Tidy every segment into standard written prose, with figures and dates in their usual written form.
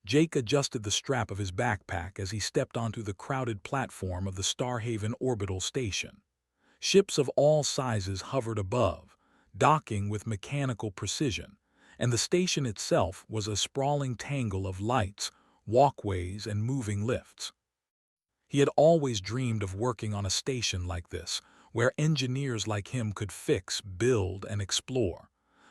Jake adjusted the strap of his backpack as he stepped onto the crowded platform of the Starhaven orbital station. Ships of all sizes hovered above, docking with mechanical precision, and the station itself was a sprawling tangle of lights, walkways, and moving lifts. He had always dreamed of working on a station like this, where engineers like him could fix, build, and explore.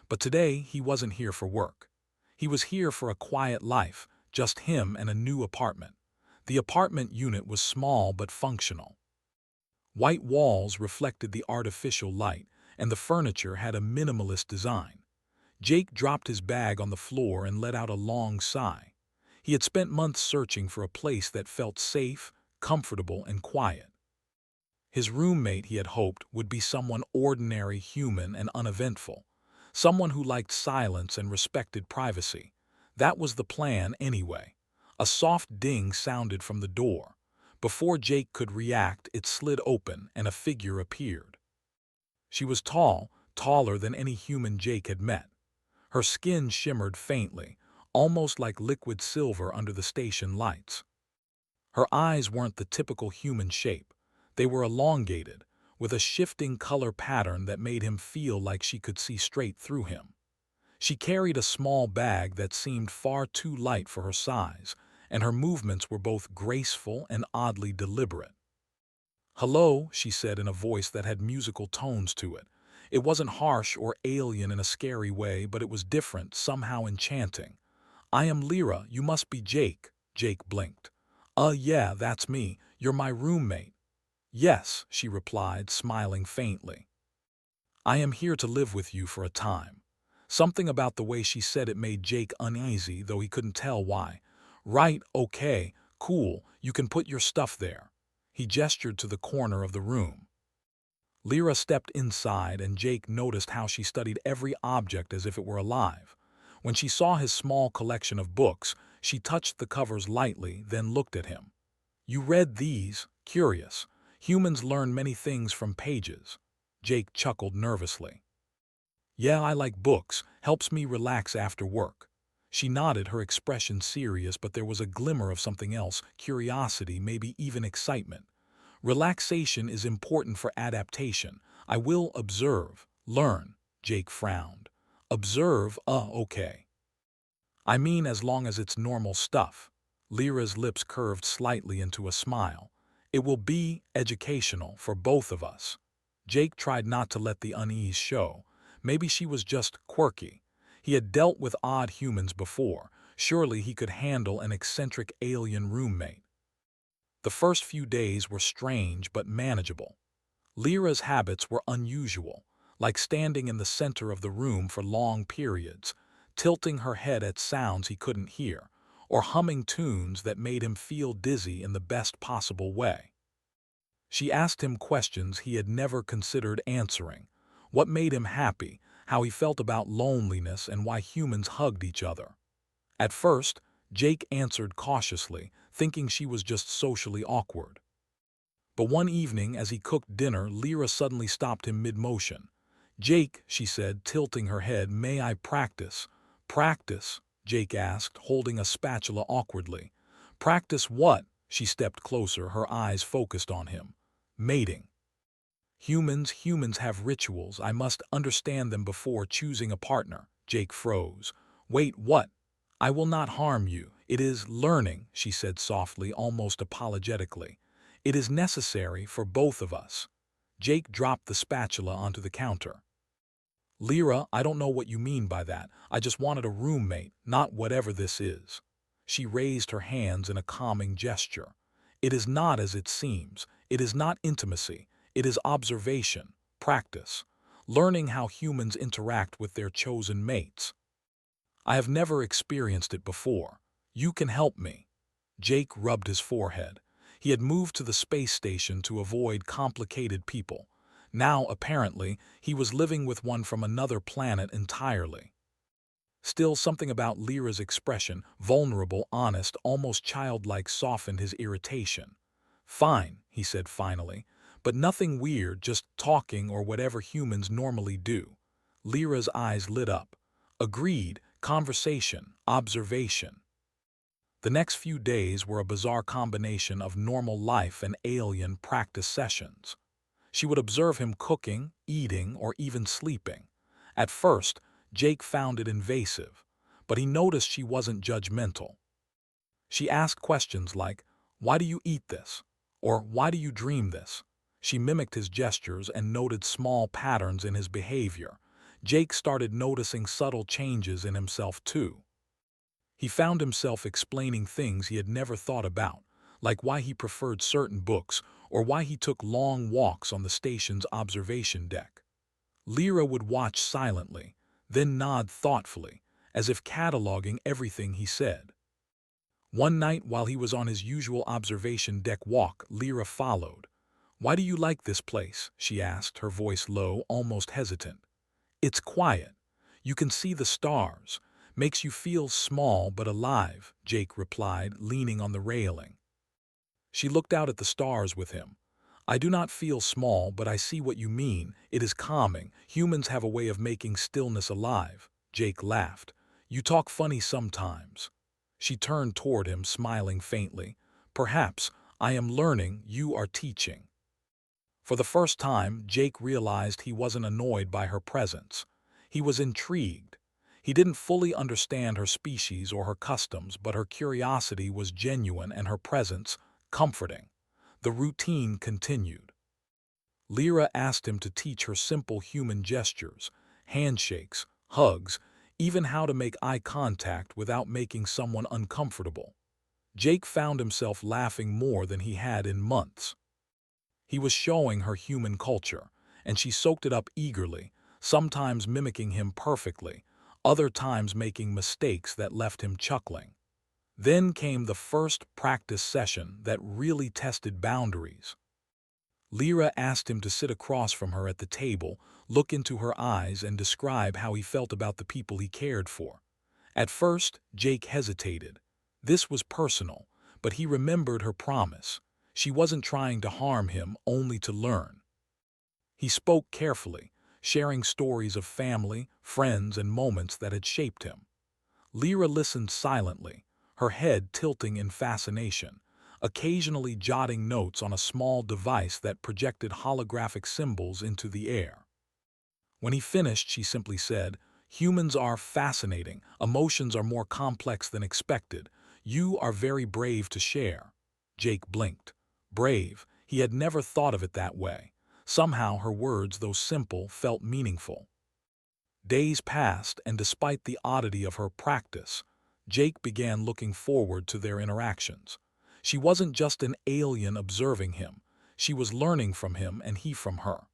But today, he wasn't here for work. He was here for a quiet life, just him and a new apartment. The apartment unit was small but functional. White walls reflected the artificial light, and the furniture had a minimalist design. Jake dropped his bag on the floor and let out a long sigh. He had spent months searching for a place that felt safe, comfortable, and quiet. His roommate, he had hoped, would be someone ordinary, human, and uneventful. Someone who liked silence and respected privacy. That was the plan anyway. A soft ding sounded from the door. Before Jake could react, it slid open and a figure appeared. She was tall, taller than any human Jake had met. Her skin shimmered faintly, almost like liquid silver under the station lights. Her eyes weren't the typical human shape. They were elongated, with a shifting color pattern that made him feel like she could see straight through him. She carried a small bag that seemed far too light for her size, and her movements were both graceful and oddly deliberate. "Hello," she said in a voice that had musical tones to it. It wasn't harsh or alien in a scary way, but it was different, somehow enchanting. "I am Lyra, you must be Jake." Jake blinked. Yeah, that's me. You're my roommate." "Yes," she replied, smiling faintly. "I am here to live with you for a time." Something about the way she said it made Jake uneasy, though he couldn't tell why. "Right, okay, cool, you can put your stuff there." He gestured to the corner of the room. Lyra stepped inside, and Jake noticed how she studied every object as if it were alive. When she saw his small collection of books, she touched the covers lightly, then looked at him. "You read these?" Curious. "Humans learn many things from pages." Jake chuckled nervously. "Yeah, I like books. Helps me relax after work." She nodded, her expression serious, but there was a glimmer of something else, curiosity, maybe even excitement. "Relaxation is important for adaptation. I will observe, learn." Jake frowned. "Observe, okay. I mean as long as it's normal stuff." Lyra's lips curved slightly into a smile. "It will be educational for both of us." Jake tried not to let the unease show. Maybe she was just quirky. He had dealt with odd humans before. Surely he could handle an eccentric alien roommate. The first few days were strange but manageable. Lyra's habits were unusual, like standing in the center of the room for long periods, tilting her head at sounds he couldn't hear, or humming tunes that made him feel dizzy in the best possible way. She asked him questions he had never considered answering: what made him happy, how he felt about loneliness, and why humans hugged each other. At first, Jake answered cautiously, thinking she was just socially awkward. But one evening, as he cooked dinner, Lyra suddenly stopped him mid-motion. "Jake," she said, tilting her head, "may I practice?" "Practice?" Jake asked, holding a spatula awkwardly. "Practice what?" She stepped closer, her eyes focused on him. "Mating." Humans have rituals. I must understand them before choosing a partner." Jake froze. "Wait, what?" "I will not harm you. It is learning," she said softly, almost apologetically. "It is necessary for both of us." Jake dropped the spatula onto the counter. "Lyra, I don't know what you mean by that. I just wanted a roommate, not whatever this is." She raised her hands in a calming gesture. "It is not as it seems. It is not intimacy. It is observation, practice, learning how humans interact with their chosen mates. I have never experienced it before. You can help me." Jake rubbed his forehead. He had moved to the space station to avoid complicated people. Now, apparently, he was living with one from another planet entirely. Still, something about Lyra's expression, vulnerable, honest, almost childlike, softened his irritation. "Fine," he said finally, "but nothing weird, just talking or whatever humans normally do." Lyra's eyes lit up. "Agreed, conversation, observation." The next few days were a bizarre combination of normal life and alien practice sessions. She would observe him cooking, eating, or even sleeping. At first, Jake found it invasive, but he noticed she wasn't judgmental. She asked questions like, "Why do you eat this?" or "Why do you dream this?" She mimicked his gestures and noted small patterns in his behavior. Jake started noticing subtle changes in himself too. He found himself explaining things he had never thought about, like why he preferred certain books or why he took long walks on the station's observation deck. Lyra would watch silently, then nod thoughtfully, as if cataloging everything he said. One night while he was on his usual observation deck walk, Lyra followed. "Why do you like this place?" she asked, her voice low, almost hesitant. "It's quiet. You can see the stars. Makes you feel small but alive," Jake replied, leaning on the railing. She looked out at the stars with him. "I do not feel small, but I see what you mean. It is calming. Humans have a way of making stillness alive." Jake laughed. "You talk funny sometimes." She turned toward him, smiling faintly. "Perhaps I am learning, you are teaching." For the first time, Jake realized he wasn't annoyed by her presence. He was intrigued. He didn't fully understand her species or her customs, but her curiosity was genuine and her presence comforting. The routine continued. Lyra asked him to teach her simple human gestures, handshakes, hugs, even how to make eye contact without making someone uncomfortable. Jake found himself laughing more than he had in months. He was showing her human culture, and she soaked it up eagerly, sometimes mimicking him perfectly, other times making mistakes that left him chuckling. Then came the first practice session that really tested boundaries. Lyra asked him to sit across from her at the table, look into her eyes, and describe how he felt about the people he cared for. At first, Jake hesitated. This was personal, but he remembered her promise. She wasn't trying to harm him, only to learn. He spoke carefully, sharing stories of family, friends, and moments that had shaped him. Lyra listened silently, her head tilting in fascination, occasionally jotting notes on a small device that projected holographic symbols into the air. When he finished, she simply said, "Humans are fascinating. Emotions are more complex than expected. You are very brave to share." Jake blinked. Brave. He had never thought of it that way. Somehow her words, though simple, felt meaningful. Days passed, and despite the oddity of her practice, Jake began looking forward to their interactions. She wasn't just an alien observing him. She was learning from him and he from her.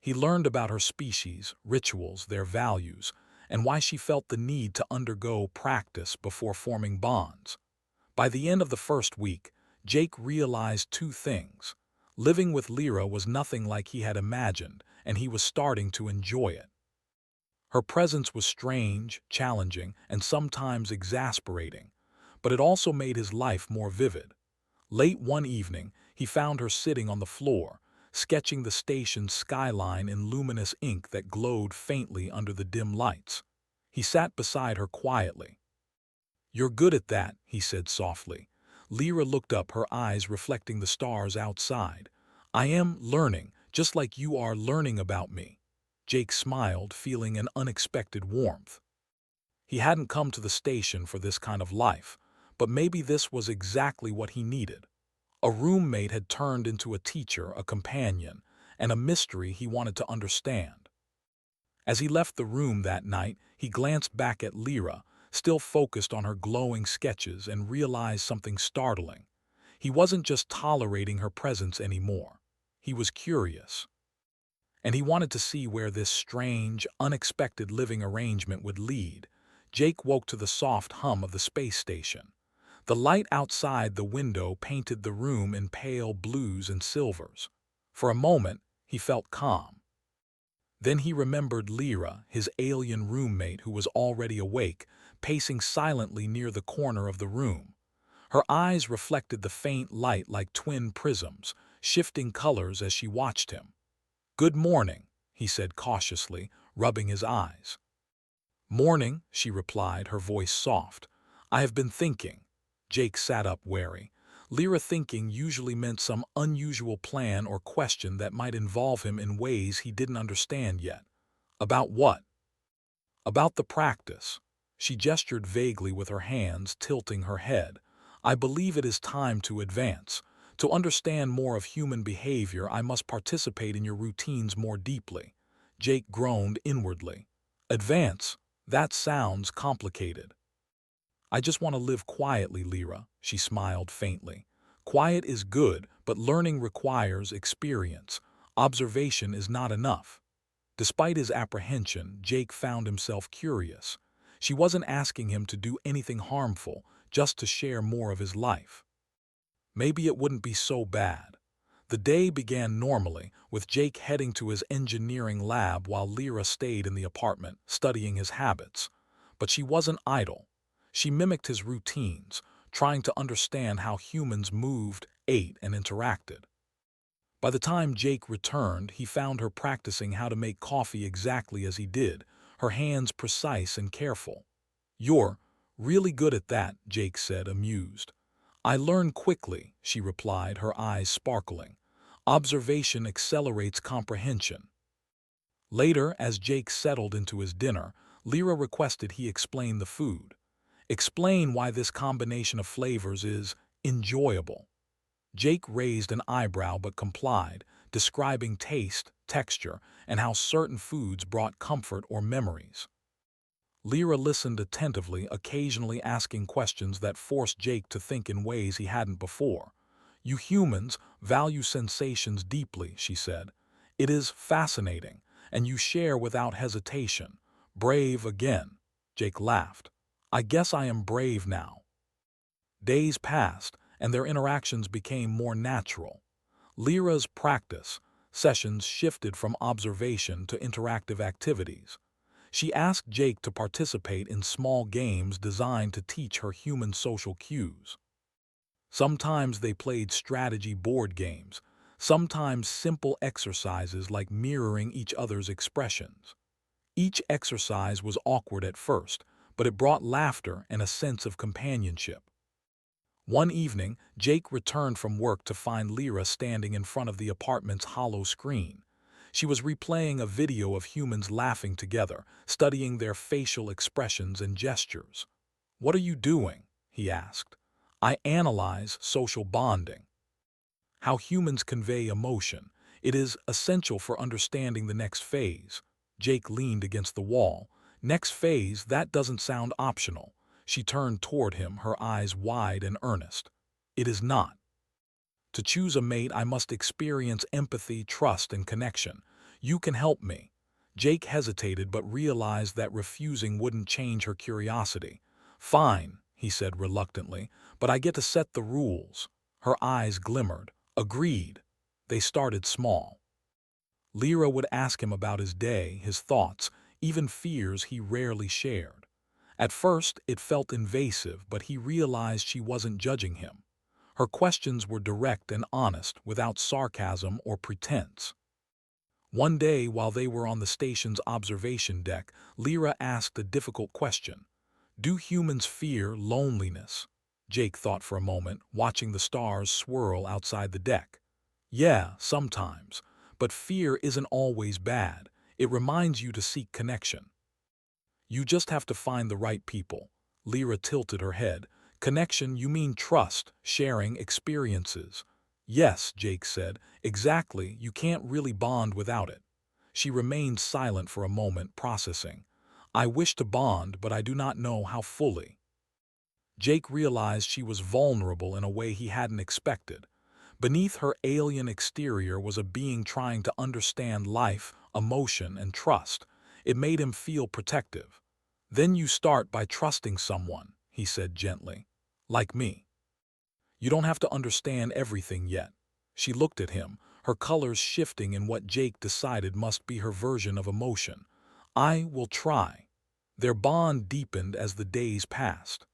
He learned about her species, rituals, their values, and why she felt the need to undergo practice before forming bonds. By the end of the first week, Jake realized two things. Living with Lyra was nothing like he had imagined, and he was starting to enjoy it. Her presence was strange, challenging, and sometimes exasperating, but it also made his life more vivid. Late one evening, he found her sitting on the floor, sketching the station's skyline in luminous ink that glowed faintly under the dim lights. He sat beside her quietly. "You're good at that," he said softly. Lyra looked up, her eyes reflecting the stars outside. "I am learning, just like you are learning about me." Jake smiled, feeling an unexpected warmth. He hadn't come to the station for this kind of life, but maybe this was exactly what he needed. A roommate had turned into a teacher, a companion, and a mystery he wanted to understand. As he left the room that night, he glanced back at Lyra, still focused on her glowing sketches, and realized something startling. He wasn't just tolerating her presence anymore. He was curious. And he wanted to see where this strange, unexpected living arrangement would lead. Jake woke to the soft hum of the space station. The light outside the window painted the room in pale blues and silvers. For a moment, he felt calm. Then he remembered Lyra, his alien roommate who was already awake, pacing silently near the corner of the room. Her eyes reflected the faint light like twin prisms, shifting colors as she watched him. "Good morning," he said cautiously, rubbing his eyes. "Morning," she replied, her voice soft. "I have been thinking." Jake sat up wary. Lyra thinking usually meant some unusual plan or question that might involve him in ways he didn't understand yet. About what? About the practice. She gestured vaguely with her hands, tilting her head. I believe it is time to advance. To understand more of human behavior, I must participate in your routines more deeply. Jake groaned inwardly. Advance? That sounds complicated. I just want to live quietly, Lyra, she smiled faintly. Quiet is good, but learning requires experience. Observation is not enough. Despite his apprehension, Jake found himself curious. She wasn't asking him to do anything harmful, just to share more of his life. Maybe it wouldn't be so bad. The day began normally, with Jake heading to his engineering lab while Lyra stayed in the apartment, studying his habits. But she wasn't idle. She mimicked his routines, trying to understand how humans moved, ate, and interacted. By the time Jake returned, he found her practicing how to make coffee exactly as he did, her hands precise and careful. You're really good at that, Jake said, amused. I learn quickly, she replied, her eyes sparkling. Observation accelerates comprehension. Later, as Jake settled into his dinner, Lyra requested he explain the food. Explain why this combination of flavors is enjoyable. Jake raised an eyebrow but complied, describing taste, texture, and how certain foods brought comfort or memories. Lyra listened attentively, occasionally asking questions that forced Jake to think in ways he hadn't before. You humans value sensations deeply, she said. It is fascinating, and you share without hesitation. Brave again. Jake laughed. I guess I am brave now. Days passed, and their interactions became more natural. Lyra's practice sessions shifted from observation to interactive activities. She asked Jake to participate in small games designed to teach her human social cues. Sometimes they played strategy board games, sometimes simple exercises like mirroring each other's expressions. Each exercise was awkward at first, but it brought laughter and a sense of companionship. One evening, Jake returned from work to find Lyra standing in front of the apartment's hollow screen. She was replaying a video of humans laughing together, studying their facial expressions and gestures. What are you doing? He asked. I analyze social bonding. How humans convey emotion. It is essential for understanding the next phase. Jake leaned against the wall. Next phase, that doesn't sound optional. She turned toward him, her eyes wide and earnest. It is not. To choose a mate, I must experience empathy, trust, and connection. You can help me. Jake hesitated but realized that refusing wouldn't change her curiosity. Fine, he said reluctantly, but I get to set the rules. Her eyes glimmered. Agreed. They started small. Lyra would ask him about his day, his thoughts, even fears he rarely shared. At first, it felt invasive, but he realized she wasn't judging him. Her questions were direct and honest, without sarcasm or pretense. One day, while they were on the station's observation deck, Lyra asked a difficult question. Do humans fear loneliness? Jake thought for a moment, watching the stars swirl outside the deck. Yeah, sometimes. But fear isn't always bad. It reminds you to seek connection. You just have to find the right people. Lyra tilted her head. Connection, you mean trust, sharing experiences. Yes, Jake said. Exactly, you can't really bond without it. She remained silent for a moment, processing. I wish to bond, but I do not know how fully. Jake realized she was vulnerable in a way he hadn't expected. Beneath her alien exterior was a being trying to understand life, emotion, and trust. It made him feel protective. Then you start by trusting someone, he said gently. Like me. You don't have to understand everything yet. She looked at him, her colors shifting in what Jake decided must be her version of emotion. I will try. Their bond deepened as the days passed.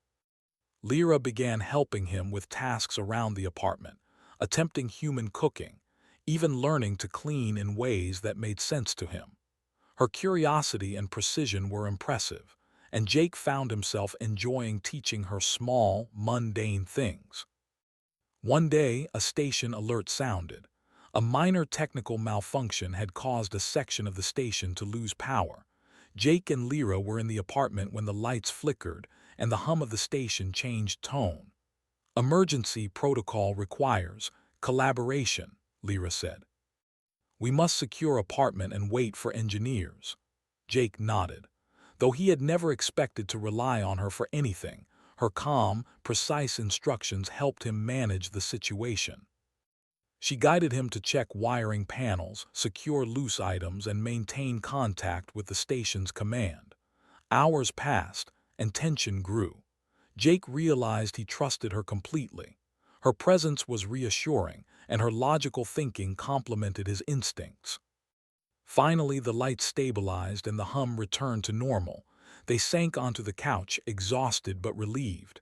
Lyra began helping him with tasks around the apartment, attempting human cooking, even learning to clean in ways that made sense to him. Her curiosity and precision were impressive, and Jake found himself enjoying teaching her small, mundane things. One day, a station alert sounded. A minor technical malfunction had caused a section of the station to lose power. Jake and Lyra were in the apartment when the lights flickered and the hum of the station changed tone. "Emergency protocol requires collaboration," Lyra said. "We must secure apartment and wait for engineers." Jake nodded. Though he had never expected to rely on her for anything, her calm, precise instructions helped him manage the situation. She guided him to check wiring panels, secure loose items, and maintain contact with the station's command. Hours passed, and tension grew. Jake realized he trusted her completely. Her presence was reassuring, and her logical thinking complemented his instincts. Finally, the lights stabilized and the hum returned to normal. They sank onto the couch, exhausted but relieved.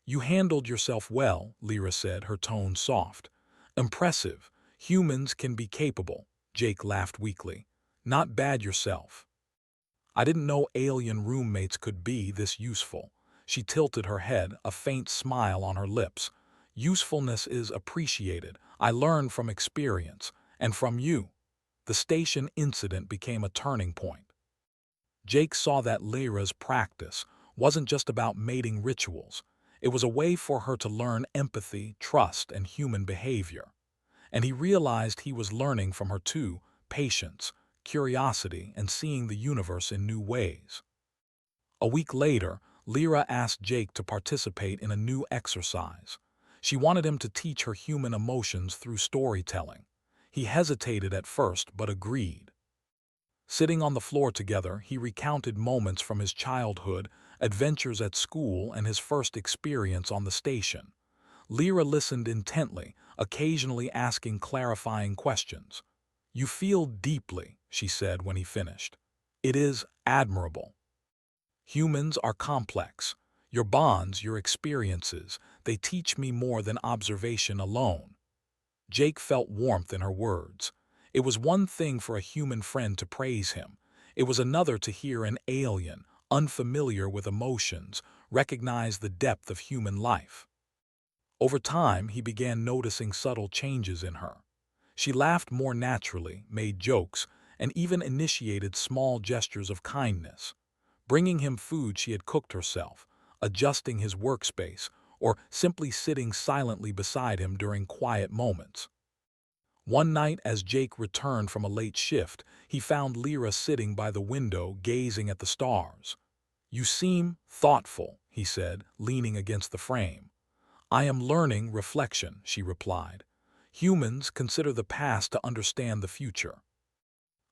"You handled yourself well," Lyra said, her tone soft. "Impressive. Humans can be capable." Jake laughed weakly. "Not bad yourself." "I didn't know alien roommates could be this useful." She tilted her head, a faint smile on her lips. "Usefulness is appreciated. I learned from experience. And from you." The station incident became a turning point. Jake saw that Lyra's practice wasn't just about mating rituals. It was a way for her to learn empathy, trust, and human behavior. And he realized he was learning from her too: patience, curiosity, and seeing the universe in new ways. A week later, Lyra asked Jake to participate in a new exercise. She wanted him to teach her human emotions through storytelling. He hesitated at first, but agreed. Sitting on the floor together, he recounted moments from his childhood, adventures at school, and his first experience on the station. Lyra listened intently, occasionally asking clarifying questions. "You feel deeply," she said when he finished. "It is admirable. Humans are complex. Your bonds, your experiences, they teach me more than observation alone." Jake felt warmth in her words. It was one thing for a human friend to praise him. It was another to hear an alien, unfamiliar with emotions, recognize the depth of human life. Over time, he began noticing subtle changes in her. She laughed more naturally, made jokes, and even initiated small gestures of kindness. Bringing him food she had cooked herself, adjusting his workspace, or simply sitting silently beside him during quiet moments. One night, as Jake returned from a late shift, he found Lyra sitting by the window, gazing at the stars. "You seem thoughtful," he said, leaning against the frame. "I am learning reflection," she replied. "Humans consider the past to understand the future.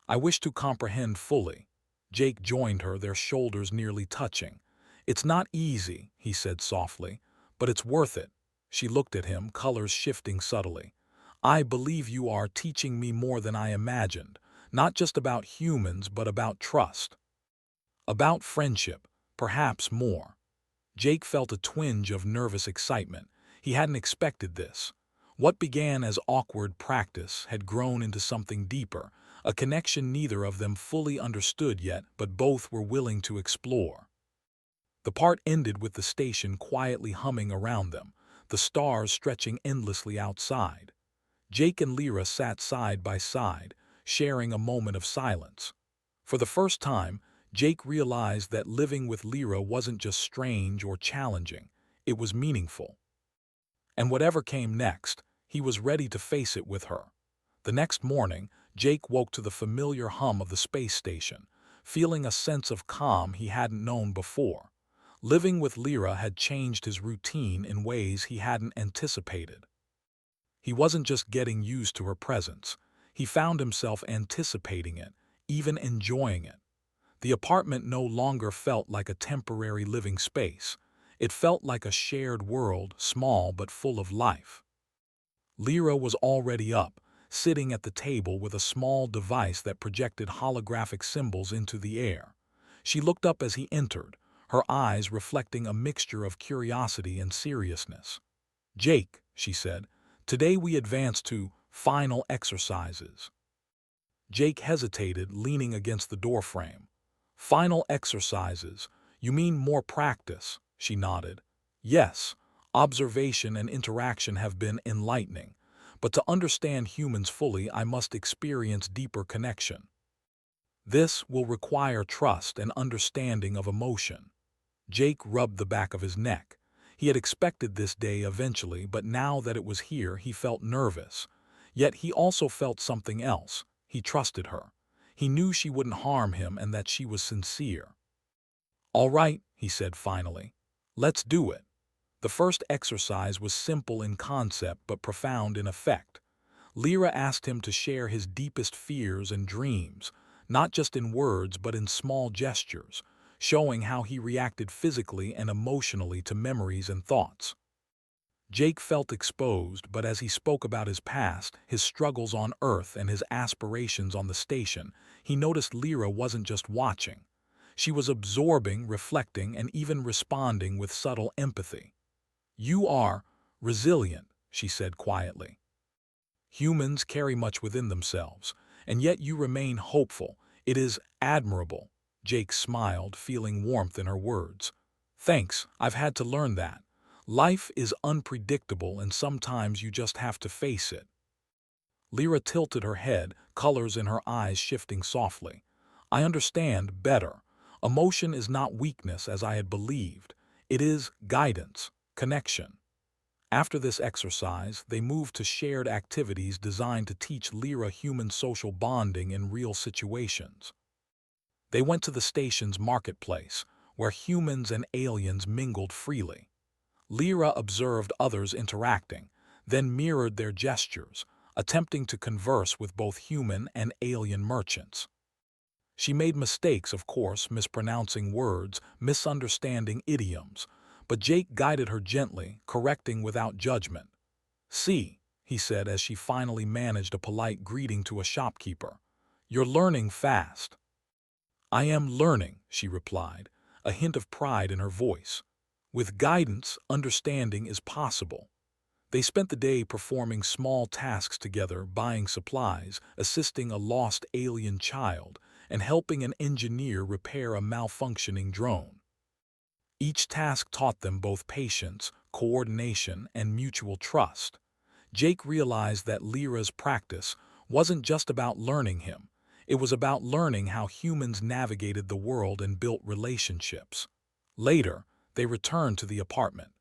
I wish to comprehend fully." Jake joined her, their shoulders nearly touching. "It's not easy," he said softly, "but it's worth it." She looked at him, colors shifting subtly. "I believe you are teaching me more than I imagined, not just about humans, but about trust. About friendship, perhaps more." Jake felt a twinge of nervous excitement. He hadn't expected this. What began as awkward practice had grown into something deeper, a connection neither of them fully understood yet, but both were willing to explore. The part ended with the station quietly humming around them, the stars stretching endlessly outside. Jake and Lyra sat side by side, sharing a moment of silence. For the first time, Jake realized that living with Lyra wasn't just strange or challenging, it was meaningful. And whatever came next, he was ready to face it with her. The next morning, Jake woke to the familiar hum of the space station, feeling a sense of calm he hadn't known before. Living with Lyra had changed his routine in ways he hadn't anticipated. He wasn't just getting used to her presence. He found himself anticipating it, even enjoying it. The apartment no longer felt like a temporary living space. It felt like a shared world, small but full of life. Lyra was already up, sitting at the table with a small device that projected holographic symbols into the air. She looked up as he entered, her eyes reflecting a mixture of curiosity and seriousness. "Jake," she said, "today we advance to final exercises." Jake hesitated, leaning against the doorframe. "Final exercises. You mean more practice, she nodded. Yes, observation and interaction have been enlightening, but to understand humans fully, I must experience deeper connection. This will require trust and understanding of emotion. Jake rubbed the back of his neck. He had expected this day eventually, but now that it was here, he felt nervous. Yet he also felt something else. He trusted her. He knew she wouldn't harm him and that she was sincere. All right, he said finally. Let's do it. The first exercise was simple in concept but profound in effect. Lyra asked him to share his deepest fears and dreams, not just in words but in small gestures, showing how he reacted physically and emotionally to memories and thoughts. Jake felt exposed, but as he spoke about his past, his struggles on Earth and his aspirations on the station, he noticed Lyra wasn't just watching. She was absorbing, reflecting, and even responding with subtle empathy. "You are resilient," she said quietly. "Humans carry much within themselves, and yet you remain hopeful. It is admirable." Jake smiled, feeling warmth in her words. "Thanks, I've had to learn that. Life is unpredictable and sometimes you just have to face it." Lyra tilted her head, colors in her eyes shifting softly. "I understand better. Emotion is not weakness as I had believed. It is guidance, connection." After this exercise, they moved to shared activities designed to teach Lyra human social bonding in real situations. They went to the station's marketplace, where humans and aliens mingled freely. Lyra observed others interacting, then mirrored their gestures, attempting to converse with both human and alien merchants. She made mistakes, of course, mispronouncing words, misunderstanding idioms, but Jake guided her gently, correcting without judgment. "See," he said as she finally managed a polite greeting to a shopkeeper. "You're learning fast." "I am learning," she replied, a hint of pride in her voice. "With guidance, understanding is possible." They spent the day performing small tasks together, buying supplies, assisting a lost alien child, and helping an engineer repair a malfunctioning drone. Each task taught them both patience, coordination, and mutual trust. Jake realized that Lyra's practice wasn't just about learning him. It was about learning how humans navigated the world and built relationships. Later, they returned to the apartment.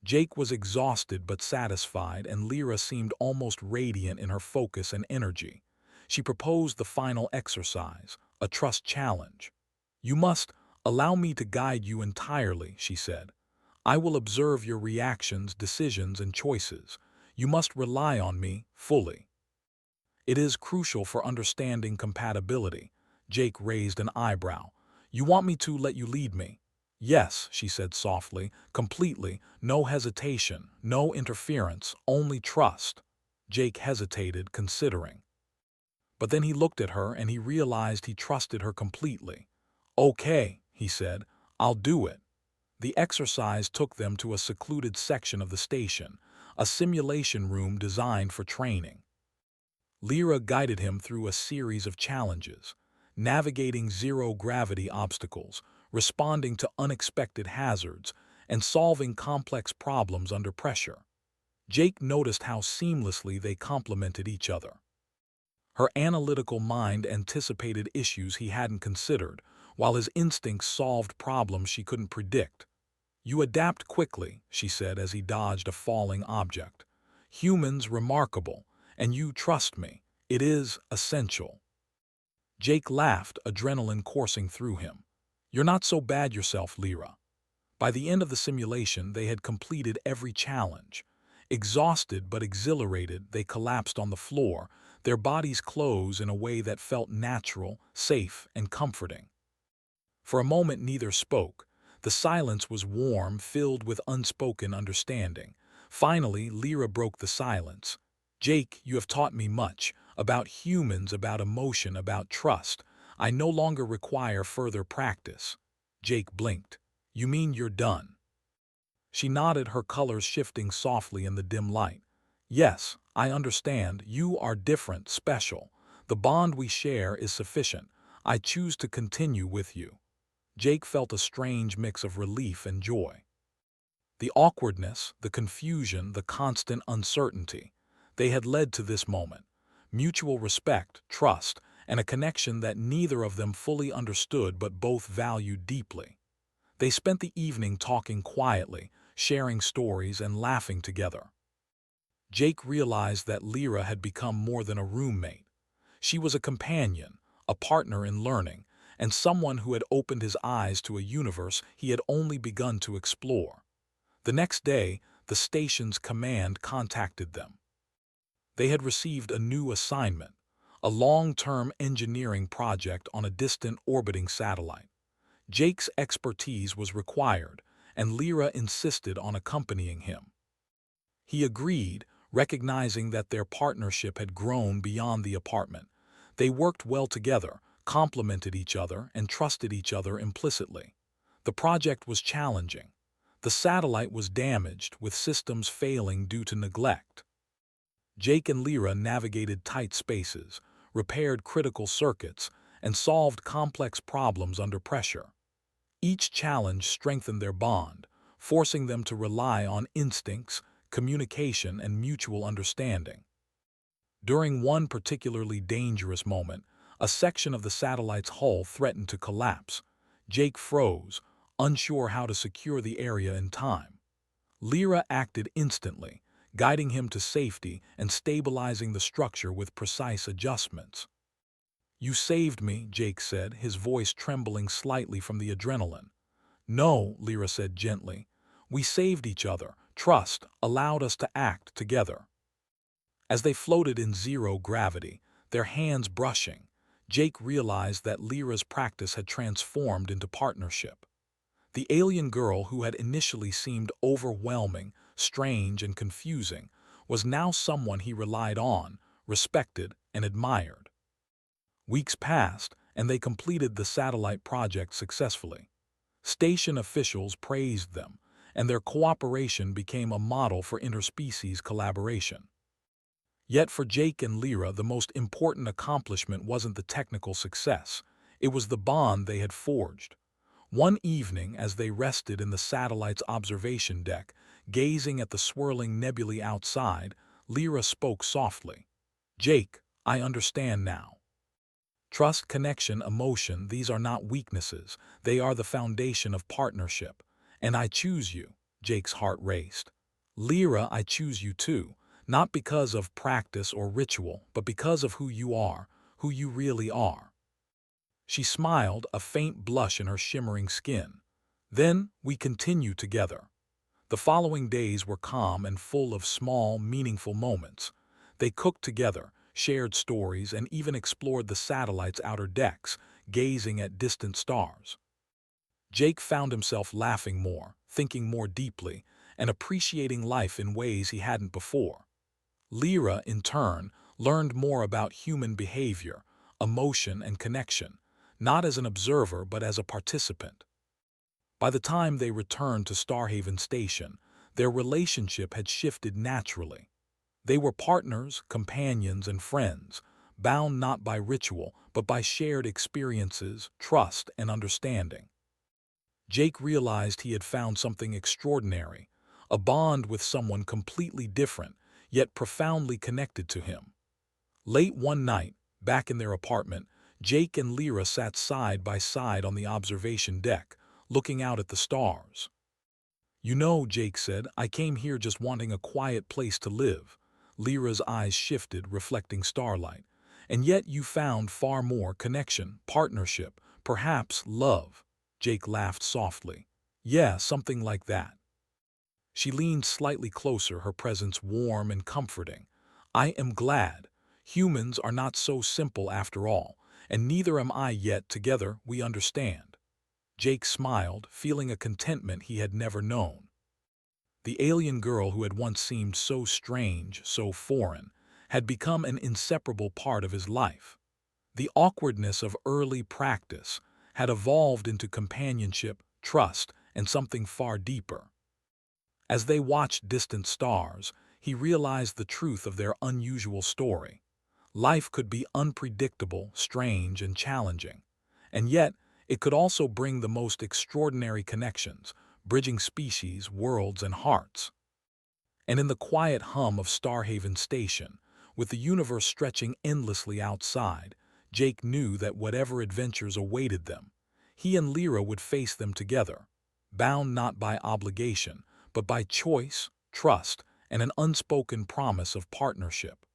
Jake was exhausted but satisfied, and Lyra seemed almost radiant in her focus and energy. She proposed the final exercise, a trust challenge. "You must allow me to guide you entirely," she said. "I will observe your reactions, decisions, and choices. You must rely on me fully." "It is crucial for understanding compatibility." Jake raised an eyebrow. "You want me to let you lead me?" "Yes," she said softly, "completely, no hesitation, no interference, only trust." Jake hesitated, considering. But then he looked at her and he realized he trusted her completely. "Okay," he said, "I'll do it." The exercise took them to a secluded section of the station, a simulation room designed for training. Lyra guided him through a series of challenges, navigating zero-gravity obstacles, responding to unexpected hazards, and solving complex problems under pressure. Jake noticed how seamlessly they complemented each other. Her analytical mind anticipated issues he hadn't considered, while his instincts solved problems she couldn't predict. "You adapt quickly," she said as he dodged a falling object. "Humans remarkable, and you trust me. It is essential." Jake laughed, adrenaline coursing through him. "You're not so bad yourself, Lyra." By the end of the simulation, they had completed every challenge. Exhausted but exhilarated, they collapsed on the floor, their bodies closed in a way that felt natural, safe, and comforting. For a moment neither spoke. The silence was warm, filled with unspoken understanding. Finally, Lyra broke the silence. "Jake, you have taught me much. About humans, about emotion, about trust. I no longer require further practice." Jake blinked. "You mean you're done?" She nodded, her colors shifting softly in the dim light. "Yes, I understand. You are different, special. The bond we share is sufficient. I choose to continue with you." Jake felt a strange mix of relief and joy. The awkwardness, the confusion, the constant uncertainty, they had led to this moment. Mutual respect, trust, and a connection that neither of them fully understood but both valued deeply. They spent the evening talking quietly, sharing stories and laughing together. Jake realized that Lyra had become more than a roommate. She was a companion, a partner in learning, and someone who had opened his eyes to a universe he had only begun to explore. The next day, the station's command contacted them. They had received a new assignment, a long-term engineering project on a distant orbiting satellite. Jake's expertise was required, and Lyra insisted on accompanying him. He agreed, recognizing that their partnership had grown beyond the apartment. They worked well together, complemented each other, and trusted each other implicitly. The project was challenging. The satellite was damaged, with systems failing due to neglect. Jake and Lyra navigated tight spaces, repaired critical circuits, and solved complex problems under pressure. Each challenge strengthened their bond, forcing them to rely on instincts, communication, and mutual understanding. During one particularly dangerous moment, a section of the satellite's hull threatened to collapse. Jake froze, unsure how to secure the area in time. Lyra acted instantly, guiding him to safety and stabilizing the structure with precise adjustments. "You saved me," Jake said, his voice trembling slightly from the adrenaline. "No," Lyra said gently. "We saved each other. Trust allowed us to act together." As they floated in zero gravity, their hands brushing, Jake realized that Lyra's practice had transformed into partnership. The alien girl who had initially seemed overwhelming, strange, and confusing was now someone he relied on, respected, and admired. Weeks passed, and they completed the satellite project successfully. Station officials praised them, and their cooperation became a model for interspecies collaboration. Yet for Jake and Lyra, the most important accomplishment wasn't the technical success. It was the bond they had forged. One evening, as they rested in the satellite's observation deck, gazing at the swirling nebulae outside, Lyra spoke softly. "Jake, I understand now. Trust, connection, emotion, these are not weaknesses. They are the foundation of partnership. And I choose you." Jake's heart raced. "Lyra, I choose you too, not because of practice or ritual, but because of who you are, who you really are." She smiled, a faint blush in her shimmering skin. "Then we continue together." The following days were calm and full of small, meaningful moments. They cooked together, shared stories, and even explored the satellite's outer decks, gazing at distant stars. Jake found himself laughing more, thinking more deeply, and appreciating life in ways he hadn't before. Lyra, in turn, learned more about human behavior, emotion, and connection, not as an observer but as a participant. By the time they returned to Starhaven Station, their relationship had shifted naturally. They were partners, companions, and friends, bound not by ritual but by shared experiences, trust, and understanding. Jake realized he had found something extraordinary, a bond with someone completely different, yet profoundly connected to him. Late one night, back in their apartment, Jake and Lyra sat side by side on the observation deck, looking out at the stars. "You know," Jake said, "I came here just wanting a quiet place to live." Lyra's eyes shifted, reflecting starlight. "And yet you found far more: connection, partnership, perhaps love." Jake laughed softly. "Yeah, something like that." She leaned slightly closer, her presence warm and comforting. "I am glad. Humans are not so simple after all, and neither am I yet. Together we understand." Jake smiled, feeling a contentment he had never known. The alien girl who had once seemed so strange, so foreign, had become an inseparable part of his life. The awkwardness of early practice had evolved into companionship, trust, and something far deeper. As they watched distant stars, he realized the truth of their unusual story. Life could be unpredictable, strange, and challenging. And yet, It could also bring the most extraordinary connections, bridging species, worlds, and hearts. And in the quiet hum of Starhaven Station, with the universe stretching endlessly outside, Jake knew that whatever adventures awaited them, he and Lyra would face them together, bound not by obligation, but by choice, trust, and an unspoken promise of partnership.